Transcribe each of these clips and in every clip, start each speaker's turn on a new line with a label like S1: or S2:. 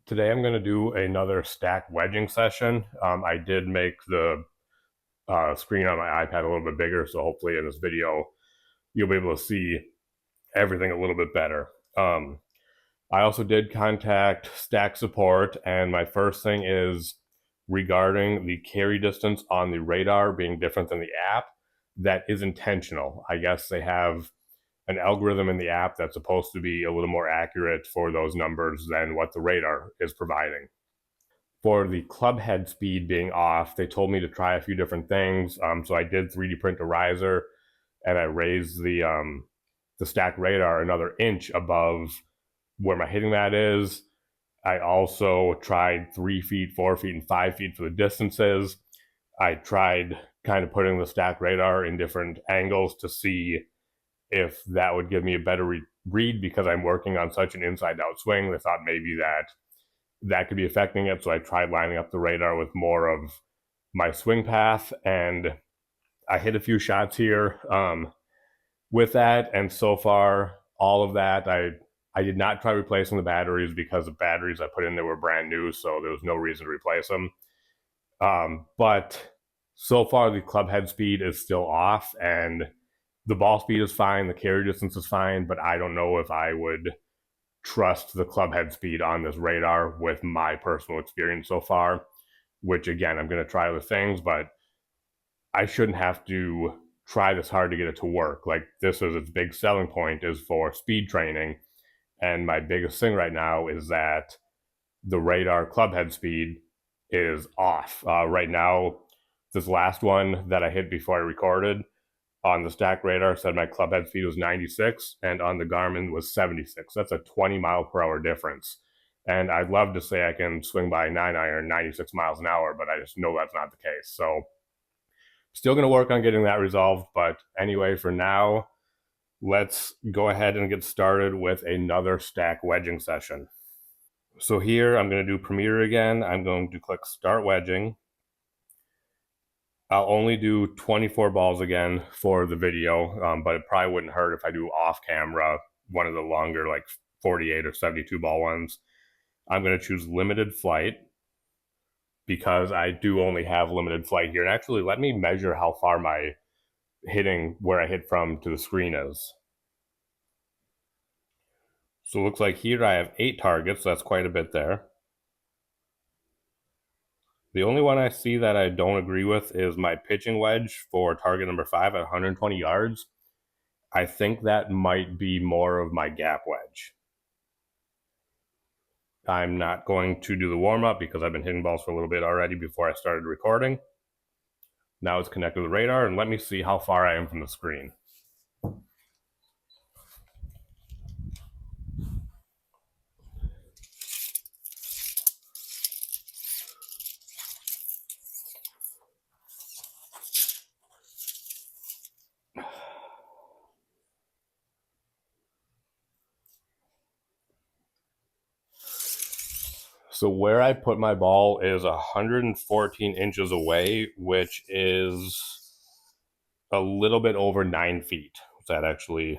S1: Today I'm going to do another stack wedging session. I did make the screen on my iPad a little bit bigger, so hopefully in this video you'll be able to see everything a little bit better. I also did contact stack support, and my first thing is regarding the carry distance on the radar being different than the app. That is intentional. I guess they have an algorithm in the app that's supposed to be a little more accurate for those numbers than what the radar is providing. For the club head speed being off, they told me to try a few different things. So I did 3D print a riser, and I raised the stack radar another inch above where my hitting mat is. I also tried 3 feet, 4 feet, and 5 feet for the distances. I tried kind of putting the stack radar in different angles to see if that would give me a better read because I'm working on such an inside out swing. They thought maybe that could be affecting it. So I tried lining up the radar with more of my swing path, and I hit a few shots here with that. And so far, all of that, I did not try replacing the batteries because the batteries I put in there were brand new, so there was no reason to replace them. But so far, the club head speed is still off, and the ball speed is fine, the carry distance is fine, but I don't know if I would trust the club head speed on this radar with my personal experience so far, which again, I'm going to try other things, but I shouldn't have to try this hard to get it to work. Like, this is its big selling point, is for speed training. And my biggest thing right now is that the radar club head speed is off. Right now, this last one that I hit before I recorded on the stack radar said my club head speed was 96, and on the Garmin was 76. That's a 20-mile-per-hour difference. And I'd love to say I can swing by a 9-iron 96 miles an hour, but I just know that's not the case. So still going to work on getting that resolved. But anyway, for now, let's go ahead and get started with another stack wedging session. So here I'm going to do Premiere again. I'm going to click Start Wedging. I'll only do 24 balls again for the video, but it probably wouldn't hurt if I do off camera one of the longer, like 48 or 72 ball ones. I'm going to choose limited flight because I do only have limited flight here. And actually, let me measure how far my hitting, where I hit from to the screen is. So it looks like here I have 8 targets, so that's quite a bit there. The only one I see that I don't agree with is my pitching wedge for target number 5 at 120 yards. I think that might be more of my gap wedge. I'm not going to do the warm-up because I've been hitting balls for a little bit already before I started recording. Now it's connected to the radar, and let me see how far I am from the screen. So where I put my ball is 114 inches away, which is a little bit over 9 feet. Is that actually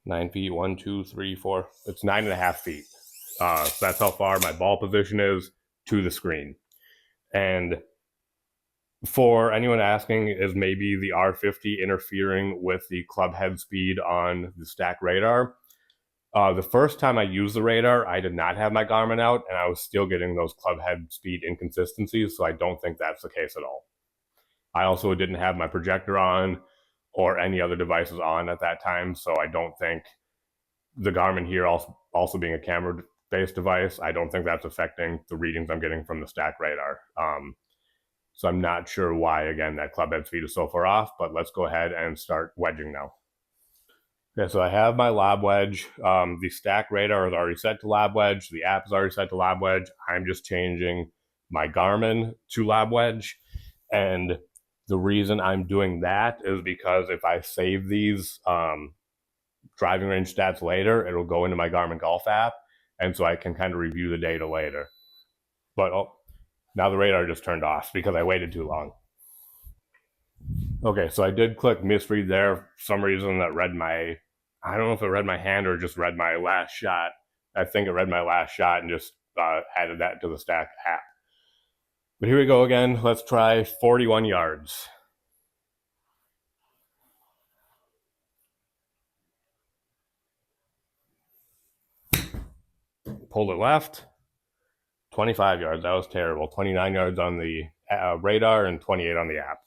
S1: 9 feet? 1, 2, 3, 4. It's 9.5 feet. So that's how far my ball position is to the screen. And for anyone asking, is maybe the R50 interfering with the club head speed on the stack radar? The first time I used the radar, I did not have my Garmin out, and I was still getting those club head speed inconsistencies, so I don't think that's the case at all. I also didn't have my projector on or any other devices on at that time, so I don't think the Garmin here, also being a camera-based device, I don't think that's affecting the readings I'm getting from the stack radar. So I'm not sure why, again, that club head speed is so far off, but let's go ahead and start wedging now. Okay, so I have my lob wedge. The stack radar is already set to lob wedge. The app is already set to lob wedge. I'm just changing my Garmin to lob wedge. And the reason I'm doing that is because if I save these driving range stats later, it'll go into my Garmin Golf app. And so I can kind of review the data later. But now the radar just turned off because I waited too long. Okay, so I did click misread there. For some reason that read my, I don't know if it read my hand or just read my last shot. I think it read my last shot and just added that to the Stack app. But here we go again. Let's try 41 yards. Pulled it left. 25 yards. That was terrible. 29 yards on the radar and 28 on the app.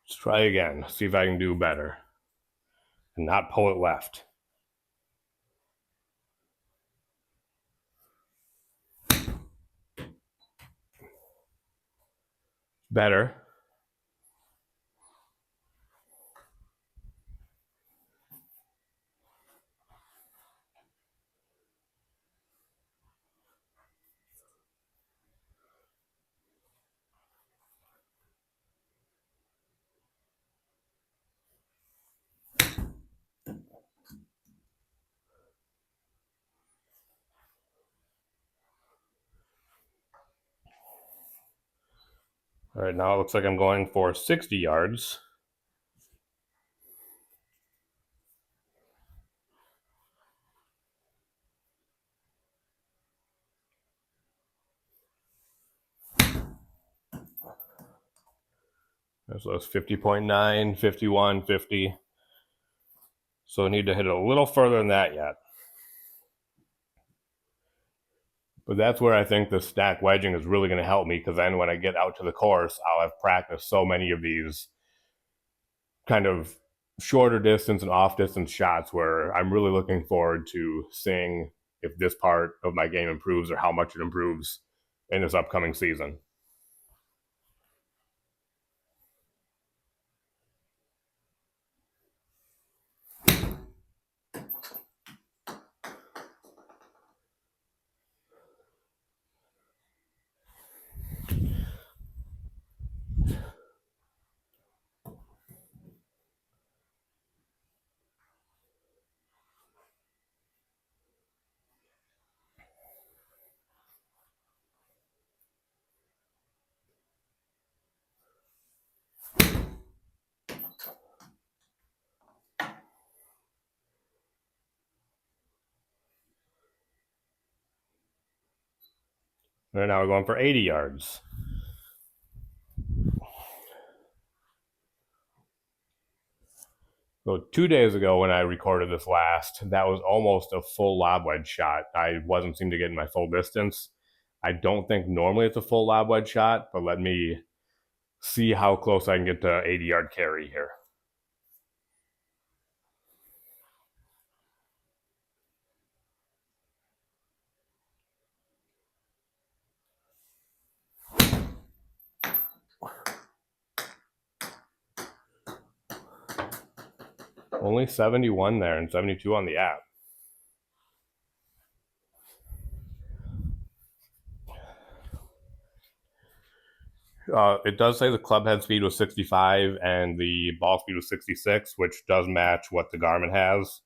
S1: Let's try again. See if I can do better. And not pull it left. Better. All right, now it looks like I'm going for 60 yards. So that's 50.9, 51, 50. So I need to hit it a little further than that yet. But that's where I think the stack wedging is really going to help me, because then when I get out to the course, I'll have practiced so many of these kind of shorter distance and off distance shots where I'm really looking forward to seeing if this part of my game improves or how much it improves in this upcoming season. And now we're going for 80 yards. So 2 days ago when I recorded this last, that was almost a full lob wedge shot. I wasn't seeming to get in my full distance. I don't think normally it's a full lob wedge shot, but let me see how close I can get to 80-yard carry here. Only 71 there and 72 on the app. It does say the club head speed was 65 and the ball speed was 66, which does match what the Garmin has.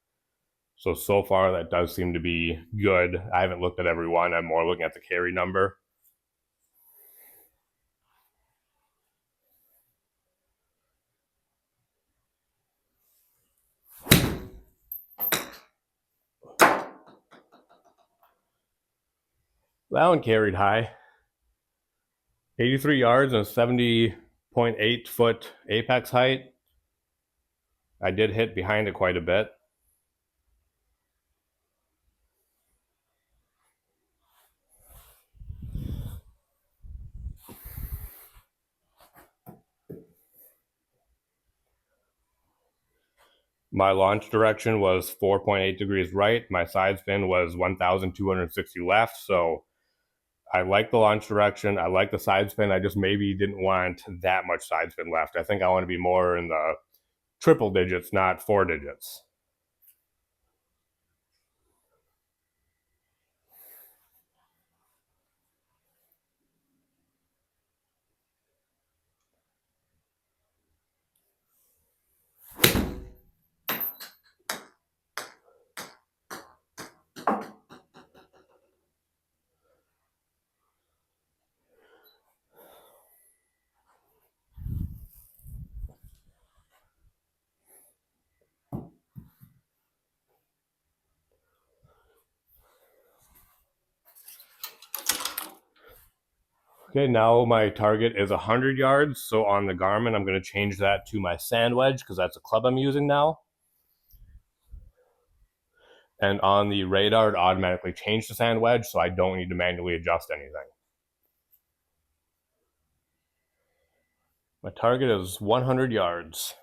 S1: So far that does seem to be good. I haven't looked at every one. I'm more looking at the carry number. That one carried high. 83 yards and 70.8 foot apex height. I did hit behind it quite a bit. My launch direction was 4.8 degrees right. My side spin was 1,260 left. So I like the launch direction. I like the side spin. I just maybe didn't want that much side spin left. I think I want to be more in the triple digits, not 4 digits. Okay, now my target is 100 yards. So on the Garmin, I'm going to change that to my sand wedge because that's a club I'm using now. And on the radar, it automatically changed to sand wedge, so I don't need to manually adjust anything. My target is 100 yards.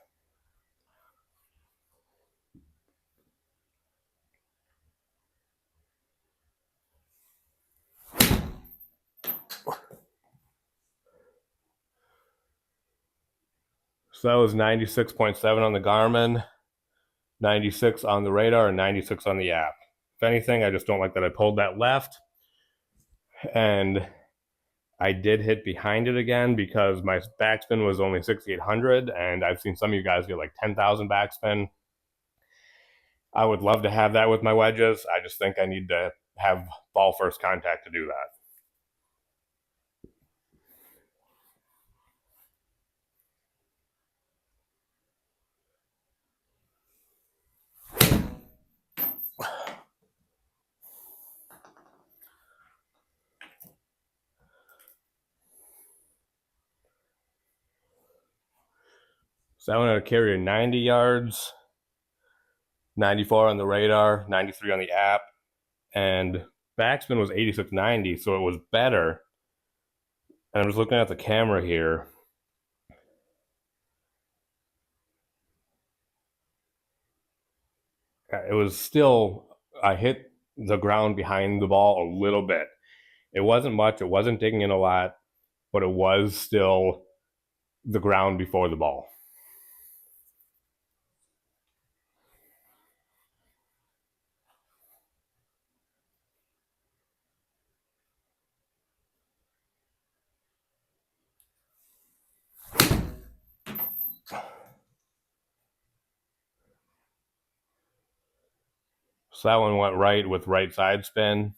S1: So that was 96.7 on the Garmin, 96 on the radar, and 96 on the app. If anything, I just don't like that I pulled that left. And I did hit behind it again because my backspin was only 6,800, and I've seen some of you guys get like 10,000 backspin. I would love to have that with my wedges. I just think I need to have ball first contact to do that. So I want to carry 90 yards, 94 on the radar, 93 on the app, and backspin was 86.90, so it was better. And I'm just looking at the camera here. It was still, I hit the ground behind the ball a little bit. It wasn't much, it wasn't digging in a lot, but it was still the ground before the ball. So that one went right with right side spin.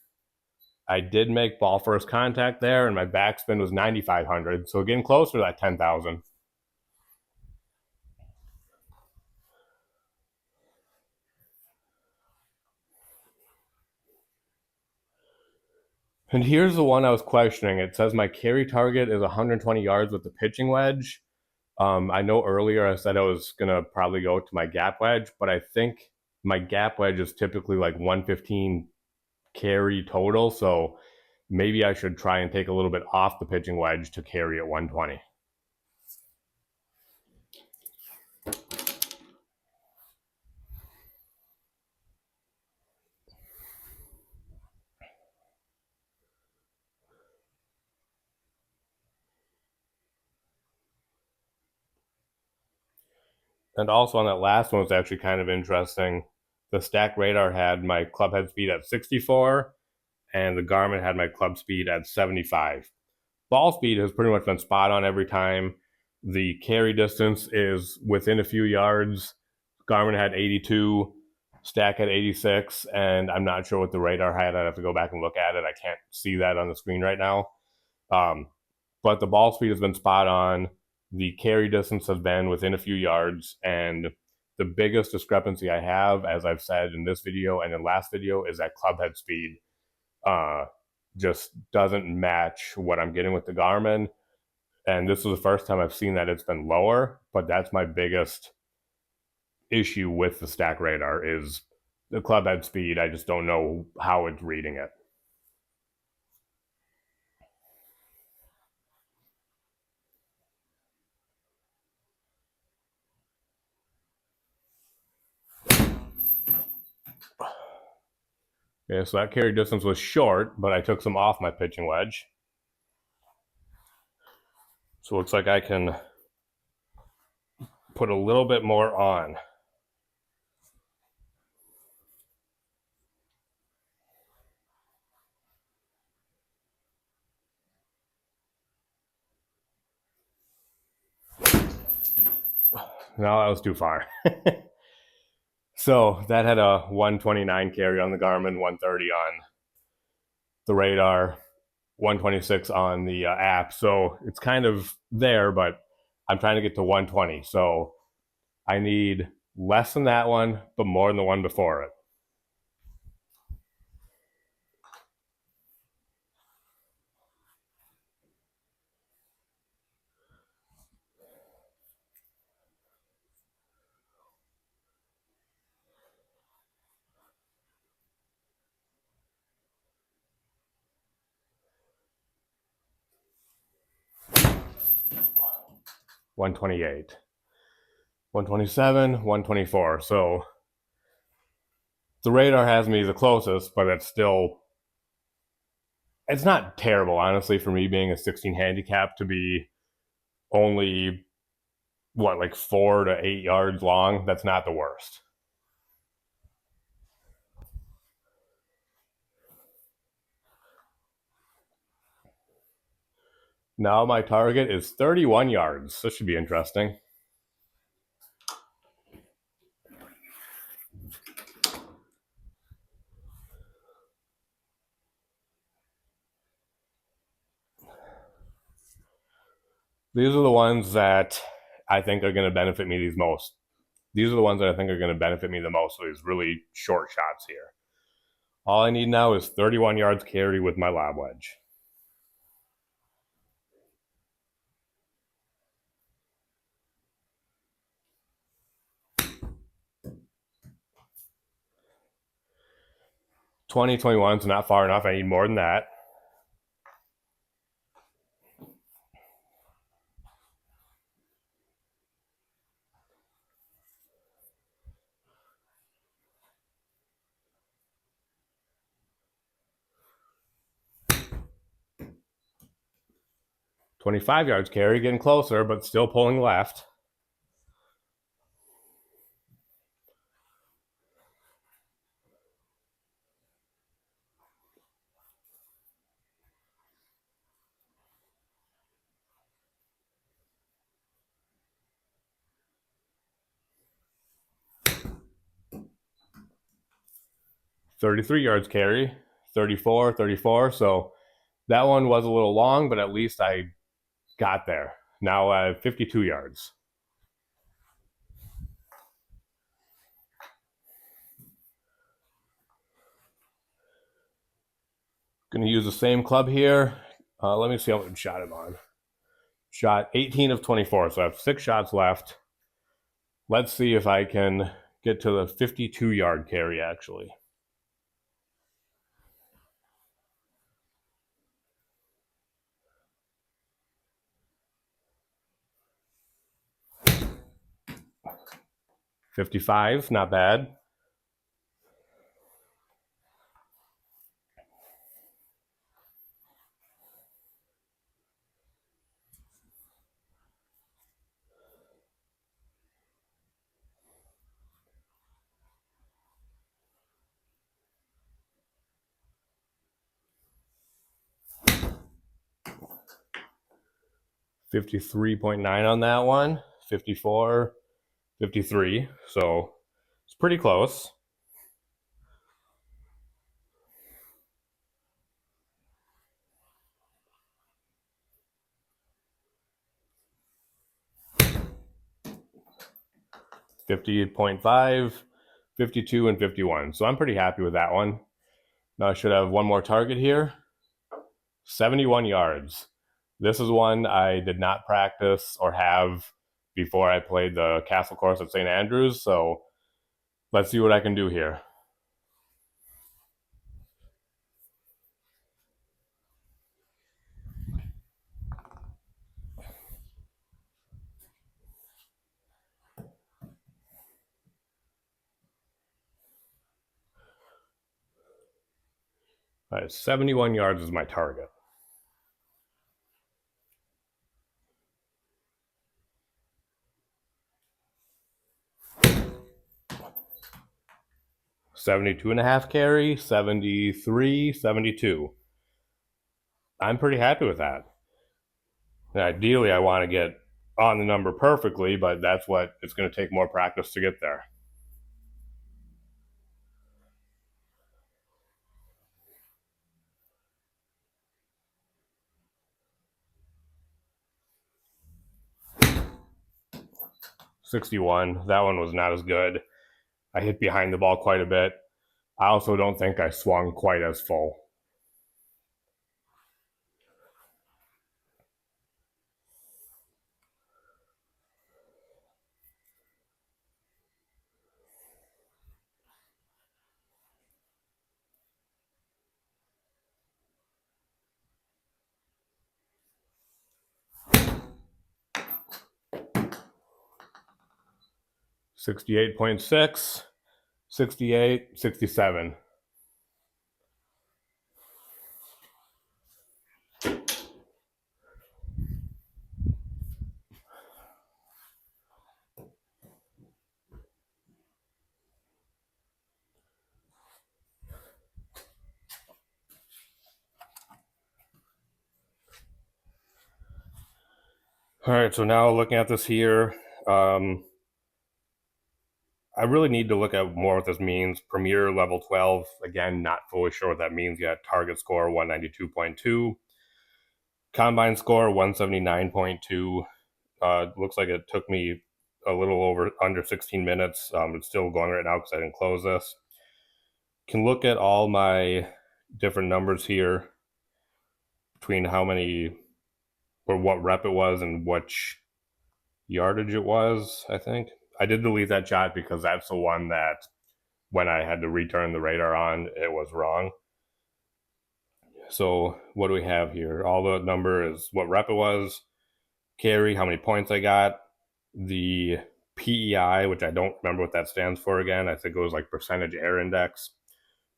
S1: I did make ball first contact there, and my backspin was 9,500, so getting closer to that 10,000. And here's the one I was questioning. It says my carry target is 120 yards with the pitching wedge. I know earlier I said I was going to probably go to my gap wedge, but I think my gap wedge is typically like 115 carry total, so maybe I should try and take a little bit off the pitching wedge to carry at 120. And also on that last one was actually kind of interesting. The Stack radar had my club head speed at 64, and the Garmin had my club speed at 75. Ball speed has pretty much been spot on every time. The carry distance is within a few yards. Garmin had 82, Stack had 86, and I'm not sure what the radar had. I'd have to go back and look at it. I can't see that on the screen right now. But the ball speed has been spot on. The carry distance has been within a few yards, and the biggest discrepancy I have, as I've said in this video and in last video, is that club head speed just doesn't match what I'm getting with the Garmin. And this is the first time I've seen that it's been lower, but that's my biggest issue with the Stack radar is the club head speed. I just don't know how it's reading it. Okay, so that carry distance was short, but I took some off my pitching wedge. So it looks like I can put a little bit more on. No, that was too far. So that had a 129 carry on the Garmin, 130 on the radar, 126 on the app. So it's kind of there, but I'm trying to get to 120. So I need less than that one, but more than the one before it. 128, 127, 124. So the radar has me the closest, but it's not terrible, honestly, for me being a 16 handicap to be only, like 4 to 8 yards long. That's not the worst. Now my target is 31 yards. This should be interesting. These are the ones that I think are going to benefit me the most. These are the ones that I think are going to benefit me the most. So these really short shots here. All I need now is 31 yards carry with my lob wedge. $20.21 is not far enough. I need more than that. $25 yards carry, getting closer, but still pulling left. $33 yards carry, 34, 34. So that one was a little long, but at least I got there. Now 52 yards. Going to use the same club here. Let me see how much shot I'm on. Shot 18 of 24, so I have 6 shots left. Let's see if I can get to the 52-yard carry, actually. $55, not bad. $53.9 on that one. 54, 53. So it's pretty close. $50.5, 52, and 51. So I'm pretty happy with that one. Now I should have one more target here. 71 yards. This is one I did not practice or have before I played the Castle course at St. Andrews. So let's see what I can do here. All right, 71 yards is my target. $72.5 carry, 73, 72. I'm pretty happy with that. And ideally, I want to get on the number perfectly, but that's what it's going to take more practice to get there. $61. That one was not as good. I hit behind the ball quite a bit. I also don't think I swung quite as full. 68.6, 68, 67. All right, so now looking at this here, I really need to look at more what this means. Premier level 12, again, not fully sure what that means yet. Target score 192.2. Combine score 179.2. Looks like it took me a little under 16 minutes. It's still going right now because I didn't close this. Can look at all my different numbers here between how many or what rep it was and which yardage it was, I think. I did delete that shot because that's the one that when I had to return the radar on, it was wrong. So what do we have here? All the number is what rep it was, carry, how many points I got, the PEI, which I don't remember what that stands for again. I think it was like percentage air index,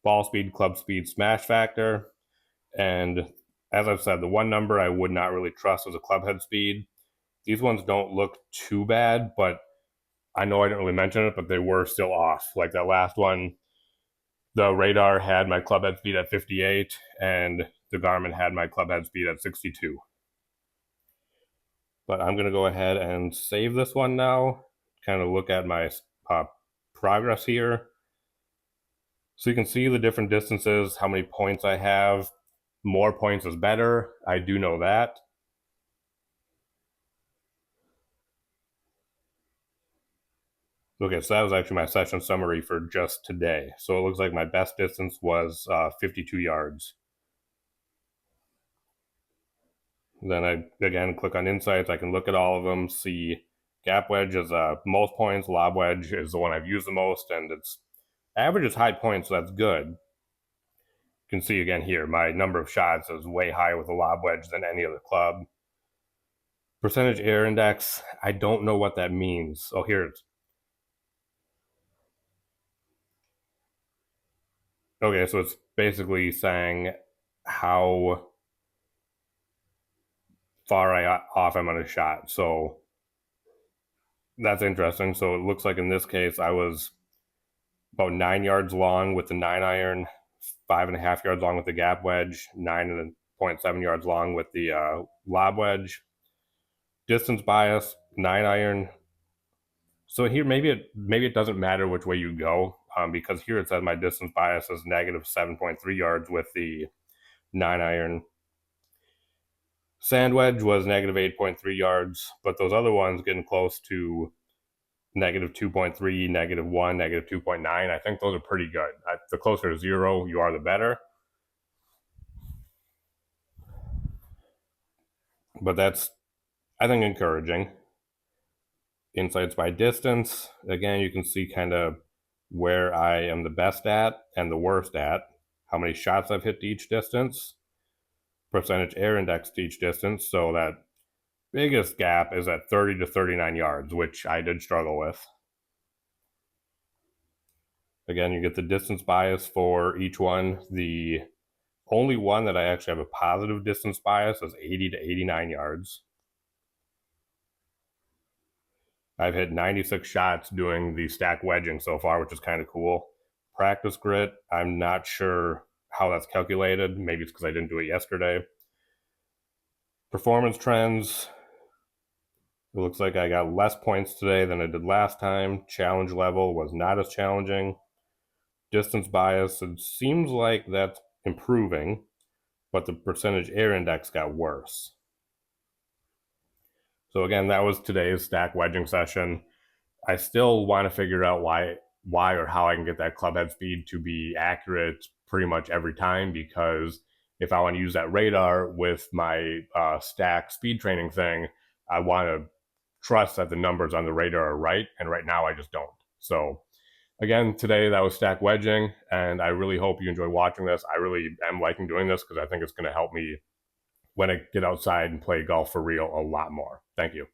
S1: ball speed, club speed, smash factor. And as I've said, the one number I would not really trust was a club head speed. These ones don't look too bad, but I know I didn't really mention it, but they were still off. Like that last one, the radar had my club head speed at 58, and the Garmin had my club head speed at 62. But I'm going to go ahead and save this one now, kind of look at my progress here. So you can see the different distances, how many points I have. More points is better. I do know that. Okay, so that was actually my session summary for just today. So it looks like my best distance was 52 yards. Then I, again, click on Insights. I can look at all of them, see gap wedge is most points, lob wedge is the one I've used the most, and its average is high points, so that's good. You can see again here, my number of shots is way higher with a lob wedge than any other club. Percentage air index, I don't know what that means. Oh, here it's. Okay, so it's basically saying how far off I'm on a shot. So that's interesting. So it looks like in this case, I was about 9 yards long with the 9-iron, 5.5 yards long with the gap wedge, 9.7 yards long with the lob wedge. Distance bias, 9-iron. So here, maybe it doesn't matter which way you go, because here it says my distance bias is negative 7.3 yards with the 9-iron. Sand wedge was negative 8.3 yards, but those other ones getting close to negative 2.3, negative 1, negative 2.9. I think those are pretty good. The closer to 0 you are, the better. But that's, I think, encouraging. Insights by distance. Again, you can see kind of where I am the best at and the worst at, how many shots I've hit to each distance, percentage air index to each distance. So that biggest gap is at 30 to 39 yards, which I did struggle with. Again, you get the distance bias for each one. The only one that I actually have a positive distance bias is 80 to 89 yards. I've hit 96 shots doing the stack wedging so far, which is kind of cool. Practice grit, I'm not sure how that's calculated. Maybe it's because I didn't do it yesterday. Performance trends, it looks like I got less points today than I did last time. Challenge level was not as challenging. Distance bias, it seems like that's improving, but the percentage air index got worse. So again, that was today's stack wedging session. I still want to figure out why or how I can get that club head speed to be accurate pretty much every time, because if I want to use that radar with my stack speed training thing, I want to trust that the numbers on the radar are right, and right now I just don't. So again, today that was stack wedging, and I really hope you enjoy watching this. I really am liking doing this because I think it's going to help me when I get outside and play golf for real a lot more. Thank you.